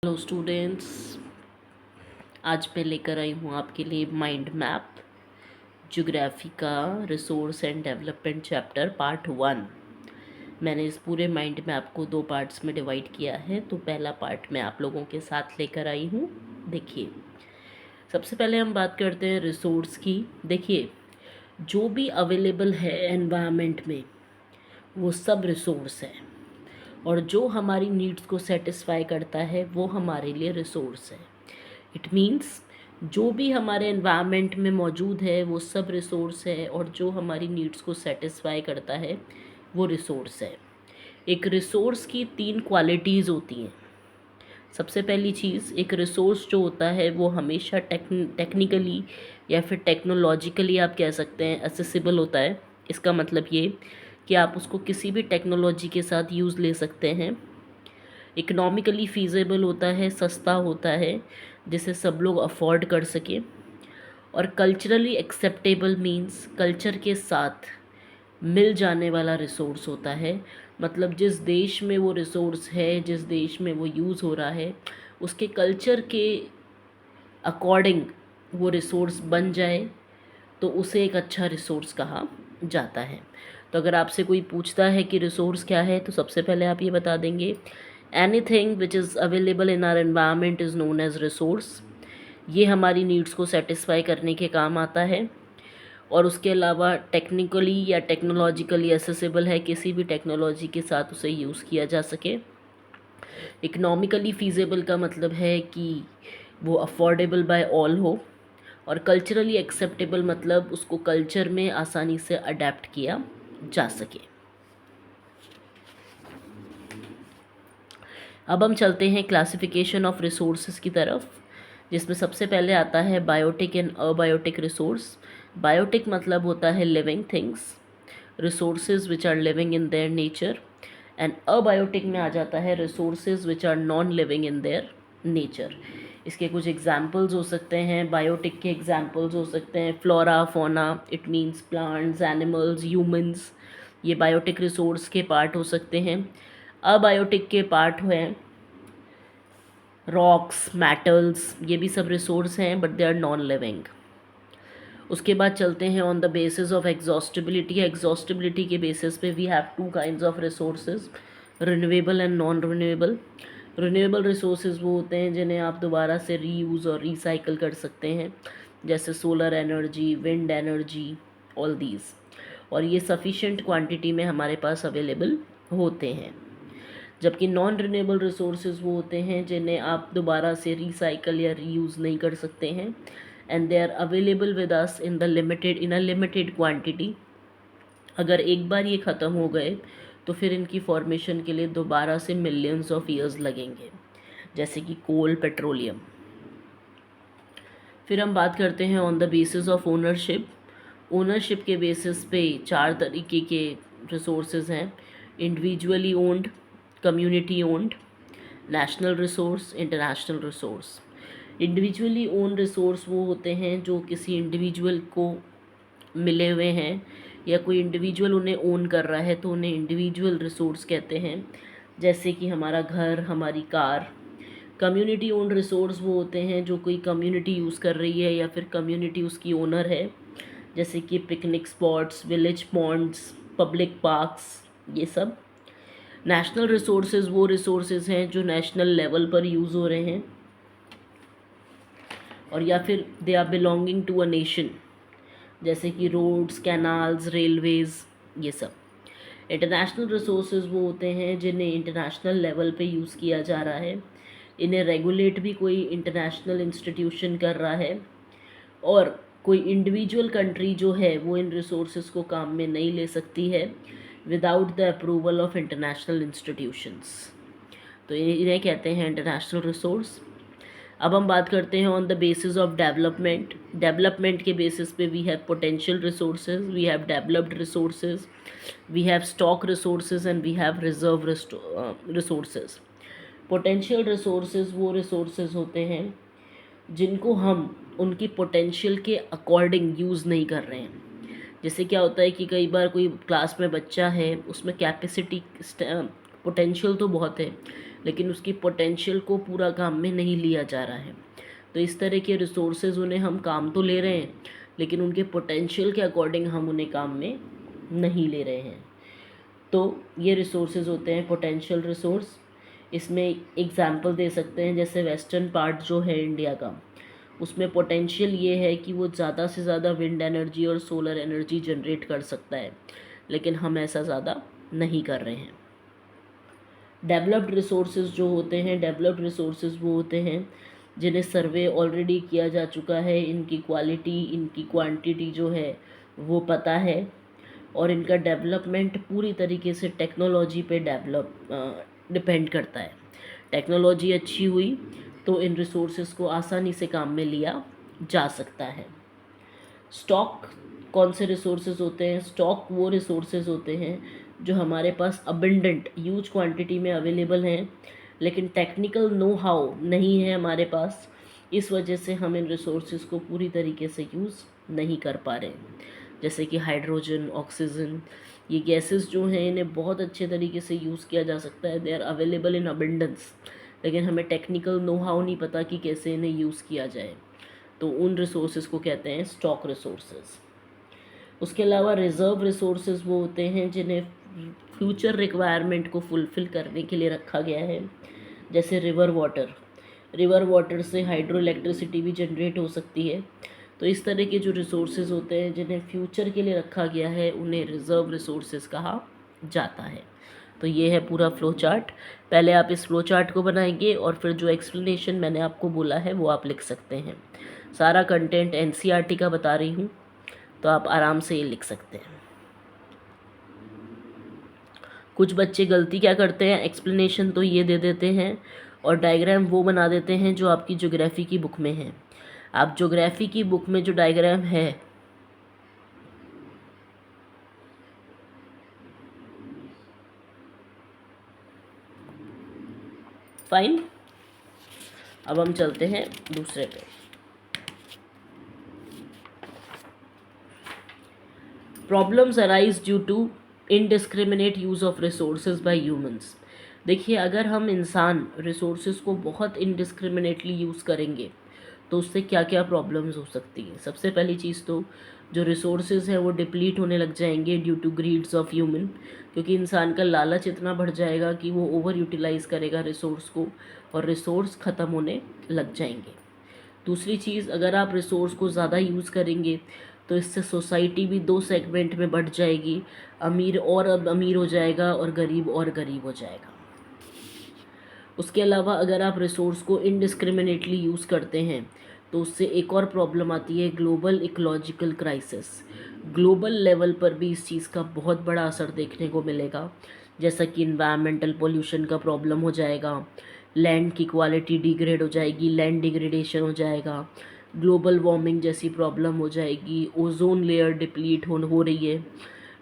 Hello students, आज मैं लेकर आई हूँ आपके लिए माइंड मैप ज्योग्राफी का resource and development chapter part 1। मैंने इस पूरे माइंड मैप को 2 पार्ट्स में डिवाइड किया है। तो पहला पार्ट मैं आप लोगों के साथ लेकर आई हूँ। देखिए, सबसे पहले हम बात करते हैं रिसोर्स की। देखिए, जो भी अवेलेबल है एनवायरनमेंट में वो सब रिसोर्स है, और जो हमारी नीड्स को सेटिस्फाई करता है वो हमारे लिए रिसोर्स है। इट मीन्स जो भी हमारे एनवायरनमेंट में मौजूद है वो सब रिसोर्स है, और जो हमारी नीड्स को सेटिस्फाई करता है वो रिसोर्स है। एक रिसोर्स की 3 क्वालिटीज़ होती हैं। सबसे पहली चीज़, एक रिसोर्स जो होता है वो हमेशा टेक्निकली या फिर टेक्नोलॉजिकली आप कह सकते हैं एसेसिबल होता है। इसका मतलब ये कि आप उसको किसी भी टेक्नोलॉजी के साथ यूज़ ले सकते हैं। इकोनॉमिकली फ़ीज़ेबल होता है, सस्ता होता है, जिसे सब लोग अफोर्ड कर सकें। और कल्चरली एक्सेप्टेबल मीन्स कल्चर के साथ मिल जाने वाला रिसोर्स होता है। मतलब जिस देश में वो रिसोर्स है, जिस देश में वो यूज़ हो रहा है, उसके कल्चर के अकॉर्डिंग वो रिसोर्स बन जाए तो उसे एक अच्छा रिसोर्स कहा जाता है। तो अगर आपसे कोई पूछता है कि रिसोर्स क्या है, तो सबसे पहले आप ये बता देंगे, anything which is available in our environment is known as resource. ये हमारी नीड्स को सेटिस्फाई करने के काम आता है, और उसके अलावा टेक्निकली या टेक्नोलॉजिकली एसेसिबल है, किसी भी टेक्नोलॉजी के साथ उसे यूज़ किया जा सके। इकोनॉमिकली फ़ीज़ेबल का मतलब है कि वो अफोर्डेबल बाय ऑल हो, और कल्चरली एक्सेप्टेबल मतलब उसको कल्चर में आसानी से अडेप्ट किया जा सके। अब हम चलते हैं क्लासिफिकेशन ऑफ रिसोर्सेज की तरफ, जिसमें सबसे पहले आता है biotic and abiotic resource. Biotic मतलब होता है living things, resources which are living in their nature. And abiotic में आ जाता है resources which are non living in their nature. इसके कुछ एग्जाम्पल्स हो सकते हैं। बायोटिक के एग्जाम्पल्स हो सकते हैं फ्लोरा, फोना, it means plants, animals, humans. ये बायोटिक रिसोर्स के पार्ट हो सकते हैं। अबायोटिक के पार्ट हैं रॉक्स, मेटल्स, ये भी सब रिसोर्स हैं, but they are non living. उसके बाद चलते हैं on the basis of exhaustibility. Exhaustibility के बेसिस पे we have 2 kinds of resources, renewable and non renewable. Renewable resources वो होते हैं जिन्हें आप दोबारा से रीयूज़ और रिसाइकल कर सकते हैं, जैसे solar energy, wind energy, all these. और ये सफिशेंट क्वांटिटी में हमारे पास अवेलेबल होते हैं। जबकि नॉन रिन्यूएबल रिसोर्सेज वो होते हैं जिन्हें आप दोबारा से रिसाइकल या रीयूज़ नहीं कर सकते हैं, and they are available with us in a limited quantity. अगर एक बार ये ख़त्म हो गए तो फिर इनकी फॉर्मेशन के लिए दोबारा से मिलियंस ऑफ ईयर्स लगेंगे, जैसे कि कोल, पेट्रोलियम। फिर हम बात करते हैं on the basis of ownership. Ownership के बेसिस पे 4 तरीके के रिसोर्सेज हैं, individually owned, community owned, national resource, international resource. Individually own resource वो होते हैं जो किसी इंडिविजुअल को मिले हुए हैं, या कोई इंडिविजुअल उन्हें ओन कर रहा है, तो उन्हें इंडिविजुअल रिसोर्स कहते हैं, जैसे कि हमारा घर, हमारी कार। कम्युनिटी ओन रिसोर्स वो होते हैं जो कोई कम्युनिटी यूज़ कर रही है या फिर कम्युनिटी उसकी ओनर है, जैसे कि picnic spots, village ponds, public parks, ये सब। नेशनल रिसोर्सेज वो रिसोर्सेज हैं जो नेशनल लेवल पर यूज़ हो रहे हैं, और या फिर they are belonging to a nation, जैसे कि रोड्स, कैनाल्स, रेलवेज़, ये सब। इंटरनेशनल रिसोर्सेज वो होते हैं जिन्हें इंटरनेशनल लेवल पे यूज़ किया जा रहा है, इन्हें रेगुलेट भी कोई इंटरनेशनल इंस्टीट्यूशन कर रहा है, और कोई इंडिविजुअल कंट्री जो है वो इन रिसोर्सेज को काम में नहीं ले सकती है without the approval of international institutions. तो इन्हें कहते हैं इंटरनेशनल रिसोर्स। अब हम बात करते हैं on the basis of development. Development के बेसिस पे we have potential resources, we have developed resources, we have stock resources, and we have reserve resources. Potential resources वो रिसोर्सेज होते हैं जिनको हम उनकी पोटेंशियल के अकॉर्डिंग यूज़ नहीं कर रहे हैं। जैसे क्या होता है कि कई बार कोई क्लास में बच्चा है, उसमें कैपेसिटी, पोटेंशियल तो बहुत है, लेकिन उसकी पोटेंशियल को पूरा काम में नहीं लिया जा रहा है। तो इस तरह के रिसोर्सेज उन्हें हम काम तो ले रहे हैं, लेकिन उनके पोटेंशियल के अकॉर्डिंग हम उन्हें काम में नहीं ले रहे हैं। तो ये रिसोर्सेज होते हैं पोटेंशियल रिसोर्स। इसमें एग्जांपल दे सकते हैं, जैसे वेस्टर्न पार्ट जो है इंडिया का, उसमें पोटेंशियल ये है कि वो ज़्यादा से ज़्यादा विंड एनर्जी और सोलर एनर्जी जनरेट कर सकता है, लेकिन हम ऐसा ज़्यादा नहीं कर रहे हैं। डेवलप्ड रिसोर्सेज जो होते हैं, डेवलप्ड रिसोर्सेज वो होते हैं जिन्हें सर्वे ऑलरेडी किया जा चुका है, इनकी क्वालिटी, इनकी क्वांटिटी जो है वो पता है, और इनका डेवलपमेंट पूरी तरीके से टेक्नोलॉजी पे डिपेंड करता है। टेक्नोलॉजी अच्छी हुई तो इन रिसोर्सेज को आसानी से काम में लिया जा सकता है। स्टॉक कौन से रिसोर्सेज होते हैं? स्टॉक वो रिसोर्सेज होते हैं जो हमारे पास अबंडेंट ह्यूज क्वांटिटी में अवेलेबल हैं, लेकिन टेक्निकल नो हाउ नहीं है हमारे पास। इस वजह से हम इन रिसोर्सेज को पूरी तरीके से यूज़ नहीं कर पा रहे। जैसे कि हाइड्रोजन, ऑक्सीजन, ये गैसेस जो हैं इन्हें बहुत अच्छे तरीके से यूज़ किया जा सकता है, they are available in abundance, लेकिन हमें टेक्निकल नो हाउ नहीं पता कि कैसे इन्हें यूज़ किया जाए। तो उन रिसोर्सेज को कहते हैं स्टॉक रिसोर्सेज। उसके अलावा रिज़र्व रिसोर्सेज वो होते हैं जिन्हें फ्यूचर रिक्वायरमेंट को फुलफ़िल करने के लिए रखा गया है, जैसे रिवर वाटर से हाइड्रो इलेक्ट्रिसिटी भी जनरेट हो सकती है। तो इस तरह के जो रिसोर्सेज होते हैं जिन्हें फ्यूचर के लिए रखा गया है, उन्हें रिज़र्व रिसोर्सेज कहा जाता है। तो ये है पूरा फ़्लो चार्ट। पहले आप इस फ़्लो चार्ट को बनाएंगे और फिर जो एक्सप्लेनेशन मैंने आपको बोला है वो आप लिख सकते हैं। सारा कंटेंट एनसीईआरटी का बता रही हूँ, तो आप आराम से ये लिख सकते हैं। कुछ बच्चे गलती क्या करते हैं, एक्सप्लेनेशन तो ये दे देते हैं और डायग्राम वो बना देते हैं जो आपकी ज्योग्राफी की बुक में है। आप ज्योग्राफी की बुक में जो डायग्राम है, फाइन। अब हम चलते हैं दूसरे पे। Problems arise due to indiscriminate use of resources by humans. देखिए, अगर हम इंसान रिसोर्सेज को बहुत इनडिस्क्रिमिनेटली यूज़ करेंगे तो उससे क्या क्या प्रॉब्लम्स हो सकती हैं। सबसे पहली चीज़ तो जो रिसोर्सेज हैं वो डिप्लीट होने लग जाएंगे due to greeds of human, क्योंकि इंसान का लालच इतना बढ़ जाएगा कि वो ओवर यूटिलाइज़ करेगा रिसोर्स को और रिसोर्स ख़त्म होने लग जाएंगे। दूसरी चीज़, अगर आप रिसोर्स को ज़्यादा यूज़ करेंगे तो इससे सोसाइटी भी दो सेगमेंट में बढ़ जाएगी, अमीर और अब अमीर हो जाएगा और गरीब और गरीब हो जाएगा। उसके अलावा अगर आप रिसोर्स को इनडिस्क्रिमिनेटली यूज़ करते हैं तो उससे एक और प्रॉब्लम आती है, global ecological crisis. Global level पर भी इस चीज़ का बहुत बड़ा असर देखने को मिलेगा, जैसा कि इन्वायरमेंटल पोल्यूशन का प्रॉब्लम हो जाएगा, लैंड की क्वालिटी डिग्रेड हो जाएगी, लैंड डिग्रेडेशन हो जाएगा, ग्लोबल वार्मिंग जैसी प्रॉब्लम हो जाएगी, ओजोन लेयर डिप्लीट हो रही है।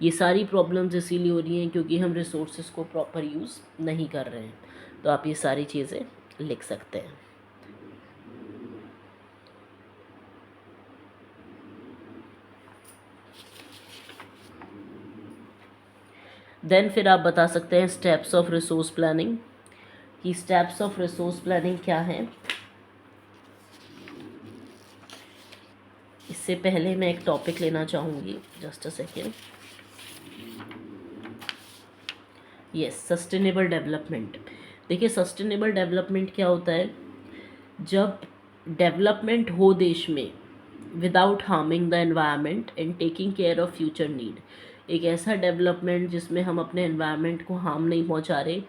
ये सारी प्रॉब्लम्स इसीलिए हो रही हैं क्योंकि हम रिसोर्सेज को प्रॉपर यूज़ नहीं कर रहे हैं। तो आप ये सारी चीज़ें लिख सकते हैं। देन फिर आप बता सकते हैं स्टेप्स ऑफ रिसोर्स प्लानिंग, कि स्टेप्स ऑफ रिसोर्स प्लानिंग क्या हैं। इससे पहले मैं एक टॉपिक लेना चाहूँगी, just a second. Yes, sustainable development. देखिए, सस्टेनेबल डेवलपमेंट क्या होता है? जब डेवलपमेंट हो देश में without harming the environment and taking care of future need. एक ऐसा डेवलपमेंट जिसमें हम अपने एनवायरनमेंट को हार्म नहीं पहुंचा रहे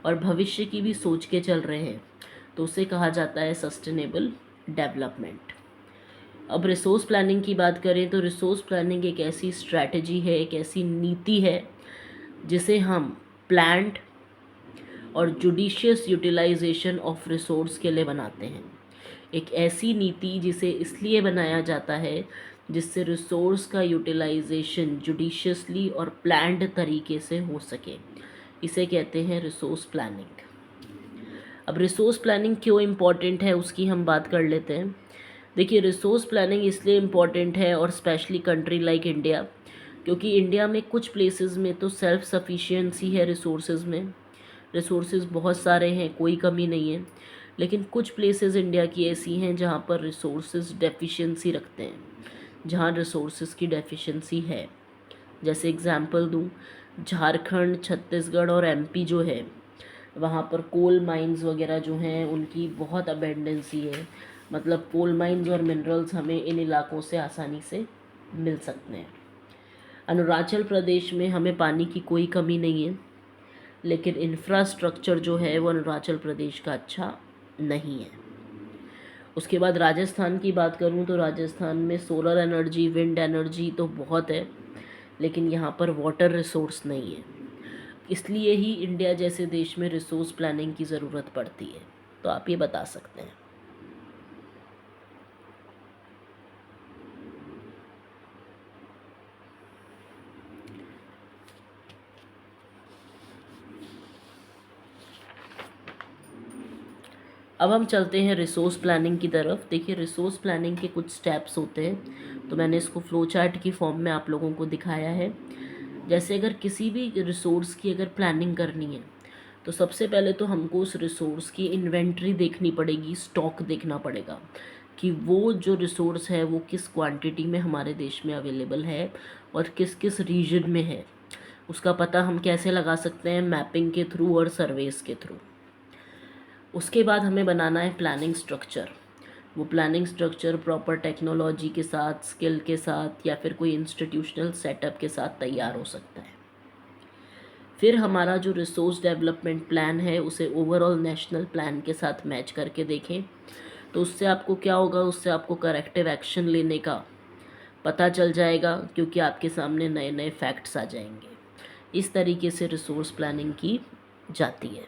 और भविष्य की भी सोच के चल रहे हैं, तो उसे कहा जाता है सस्टेनेबल डेवलपमेंट। अब रिसोर्स प्लानिंग की बात करें तो रिसोर्स प्लानिंग एक ऐसी स्ट्रैटेजी है, एक ऐसी नीति है जिसे हम प्लान्ड और जुडिशियस यूटिलाइजेशन ऑफ रिसोर्स के लिए बनाते हैं। एक ऐसी नीति जिसे इसलिए बनाया जाता है जिससे रिसोर्स का यूटिलाइजेशन जुडिशियसली और प्लान्ड तरीके से हो सके, इसे कहते हैं रिसोर्स प्लानिंग। अब रिसोर्स प्लानिंग क्यों इम्पॉर्टेंट है उसकी हम बात कर लेते हैं। देखिए, रिसोर्स प्लानिंग इसलिए इम्पॉर्टेंट है, और स्पेशली कंट्री लाइक इंडिया, क्योंकि इंडिया में कुछ प्लेसेस में तो सेल्फ सफिशिएंसी है रिसोर्सेज में, रिसोर्सेज बहुत सारे हैं, कोई कमी नहीं है, लेकिन कुछ प्लेसेस इंडिया की ऐसी हैं जहाँ पर रिसोर्सेज डेफिशिएंसी रखते हैं, जहाँ रिसोर्सेज की डेफिशिएंसी है। जैसे एग्जांपल दूँ, झारखंड, छत्तीसगढ़ और एमपी जो है, वहाँ पर कोल माइंस वगैरह जो हैं उनकी बहुत अबेंडेंसी है। मतलब कोल माइंस और मिनरल्स हमें इन इलाकों से आसानी से मिल सकते हैं। अरुणाचल प्रदेश में हमें पानी की कोई कमी नहीं है, लेकिन इंफ्रास्ट्रक्चर जो है वो अरुणाचल प्रदेश का अच्छा नहीं है। उसके बाद राजस्थान की बात करूं तो राजस्थान में सोलर एनर्जी, विंड एनर्जी तो बहुत है, लेकिन यहाँ पर वाटर रिसोर्स नहीं है। इसलिए ही इंडिया जैसे देश में रिसोर्स प्लानिंग की ज़रूरत पड़ती है। तो आप ये बता सकते हैं। अब हम चलते हैं रिसोर्स प्लानिंग की तरफ। देखिए, रिसोर्स प्लानिंग के कुछ स्टेप्स होते हैं, तो मैंने इसको फ्लो चार्ट की फॉर्म में आप लोगों को दिखाया है। जैसे अगर किसी भी रिसोर्स की अगर प्लानिंग करनी है, तो सबसे पहले तो हमको उस रिसोर्स की इन्वेंट्री देखनी पड़ेगी, स्टॉक देखना पड़ेगा कि वो जो रिसोर्स है वो किस क्वांटिटी में हमारे देश में अवेलेबल है और किस किस रीजन में है। उसका पता हम कैसे लगा सकते हैं? मैपिंग के थ्रू और सर्वेस के थ्रू। उसके बाद हमें बनाना है प्लानिंग स्ट्रक्चर। वो प्लानिंग स्ट्रक्चर प्रॉपर टेक्नोलॉजी के साथ, स्किल के साथ या फिर कोई इंस्टीट्यूशनल सेटअप के साथ तैयार हो सकता है। फिर हमारा जो रिसोर्स डेवलपमेंट प्लान है उसे ओवरऑल नेशनल प्लान के साथ मैच करके देखें, तो उससे आपको क्या होगा? उससे आपको करेक्टिव एक्शन लेने का पता चल जाएगा, क्योंकि आपके सामने नए नए फैक्ट्स आ जाएंगे। इस तरीके से रिसोर्स प्लानिंग की जाती है।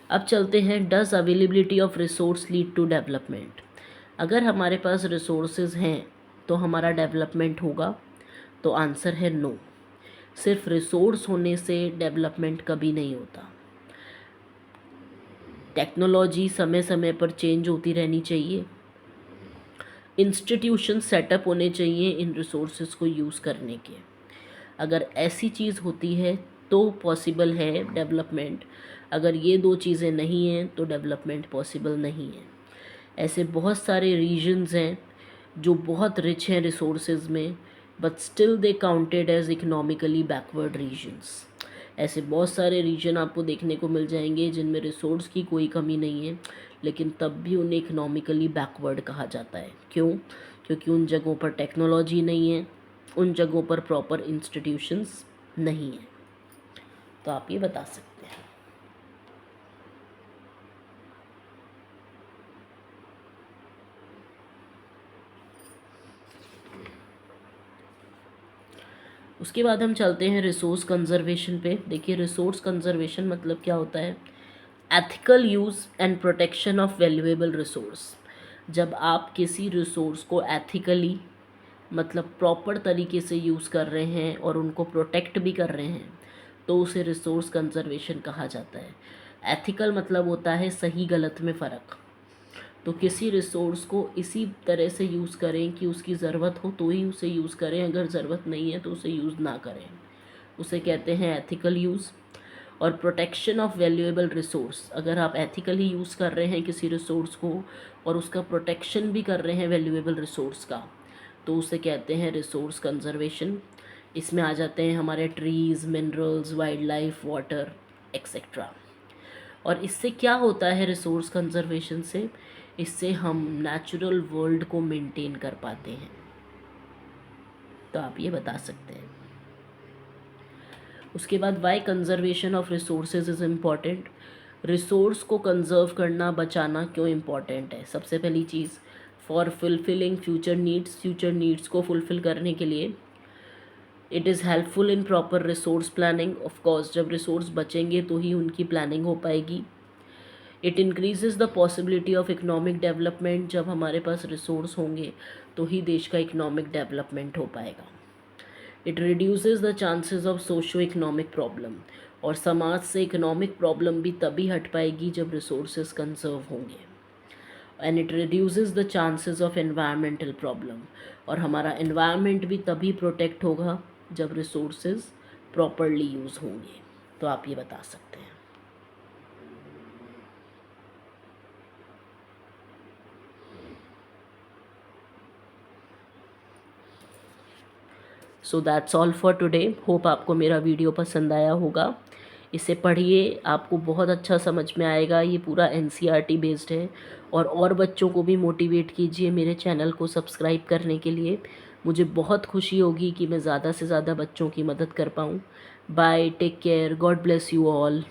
अब चलते हैं, does availability of resource lead to development. अगर हमारे पास रिसोर्सेज हैं तो हमारा डेवलपमेंट होगा? तो आंसर है नो। सिर्फ रिसोर्स होने से डेवलपमेंट कभी नहीं होता। टेक्नोलॉजी समय समय पर चेंज होती रहनी चाहिए, इंस्टीट्यूशन सेटअप होने चाहिए इन रिसोर्सेज को यूज़ करने के। अगर ऐसी चीज़ होती है तो पॉसिबल है डेवलपमेंट। अगर ये दो चीज़ें नहीं हैं तो डेवलपमेंट पॉसिबल नहीं है। ऐसे बहुत सारे रीजन्स हैं जो बहुत रिच हैं रिसोर्सेज में, but still they counted as economically backward regions. ऐसे बहुत सारे रीजन आपको देखने को मिल जाएंगे जिनमें रिसोर्स की कोई कमी नहीं है, लेकिन तब भी उन्हें इकोनॉमिकली बैकवर्ड कहा जाता है। क्यों? क्योंकि उन जगहों पर टेक्नोलॉजी नहीं है, उन जगहों पर प्रॉपर इंस्टीट्यूशंस नहीं है। तो आप ये बता सकते हैं। उसके बाद हम चलते हैं रिसोर्स कंजर्वेशन पे। देखिए, रिसोर्स कंजर्वेशन मतलब क्या होता है? Ethical use and protection of valuable resource. जब आप किसी रिसोर्स को एथिकली, मतलब प्रॉपर तरीके से यूज़ कर रहे हैं और उनको प्रोटेक्ट भी कर रहे हैं, तो उसे रिसोर्स कंजर्वेशन कहा जाता है। एथिकल मतलब होता है सही गलत में फ़र्क। तो किसी रिसोर्स को इसी तरह से यूज़ करें कि उसकी ज़रूरत हो तो ही उसे यूज़ करें, अगर ज़रूरत नहीं है तो उसे यूज़ ना करें। उसे कहते हैं एथिकल यूज़। और प्रोटेक्शन ऑफ वैल्यूएबल रिसोर्स, अगर आप एथिकली यूज़ कर रहे हैं किसी रिसोर्स को और उसका प्रोटेक्शन भी कर रहे हैं वैल्यूएबल रिसोर्स का, तो उसे कहते हैं रिसोर्स कंजर्वेशन। इसमें आ जाते हैं हमारे trees, minerals, wild life, water etcetera. और इससे क्या होता है रिसोर्स कंजर्वेशन से? इससे हम नेचुरल वर्ल्ड को मेंटेन कर पाते हैं। तो आप ये बता सकते हैं। उसके बाद why conservation of resources is important. Resource को कंजर्व करना, बचाना क्यों इम्पॉर्टेंट है? सबसे पहली चीज़, for fulfilling future needs. Future needs को फुलफ़िल करने के लिए it is helpful in proper resource planning. Of course, जब रिसोर्स बचेंगे तो ही उनकी प्लानिंग हो पाएगी। It increases the possibility of economic development. जब हमारे पास रिसोर्स होंगे तो ही देश का इकोनॉमिक डेवलपमेंट हो पाएगा। It reduces the chances of socio economic problem. और समाज से इकोनॉमिक प्रॉब्लम भी तभी हट पाएगी जब रिसोर्सेज कंजर्व होंगे। And it reduces the chances of environmental problem. और हमारा एनवायरनमेंट भी तभी प्रोटेक्ट होगा जब रिसोर्सेज प्रॉपरली यूज़ होंगे। तो आप ये बता सकते हैं। So that's all for today. Hope आपको मेरा वीडियो पसंद आया होगा। इसे पढ़िए, आपको बहुत अच्छा समझ में आएगा। ये पूरा एनसीईआरटी बेस्ड है। और बच्चों को भी मोटिवेट कीजिए मेरे चैनल को सब्सक्राइब करने के लिए। मुझे बहुत खुशी होगी कि मैं ज़्यादा से ज़्यादा बच्चों की मदद कर पाऊँ। Bye, take care, God bless you all.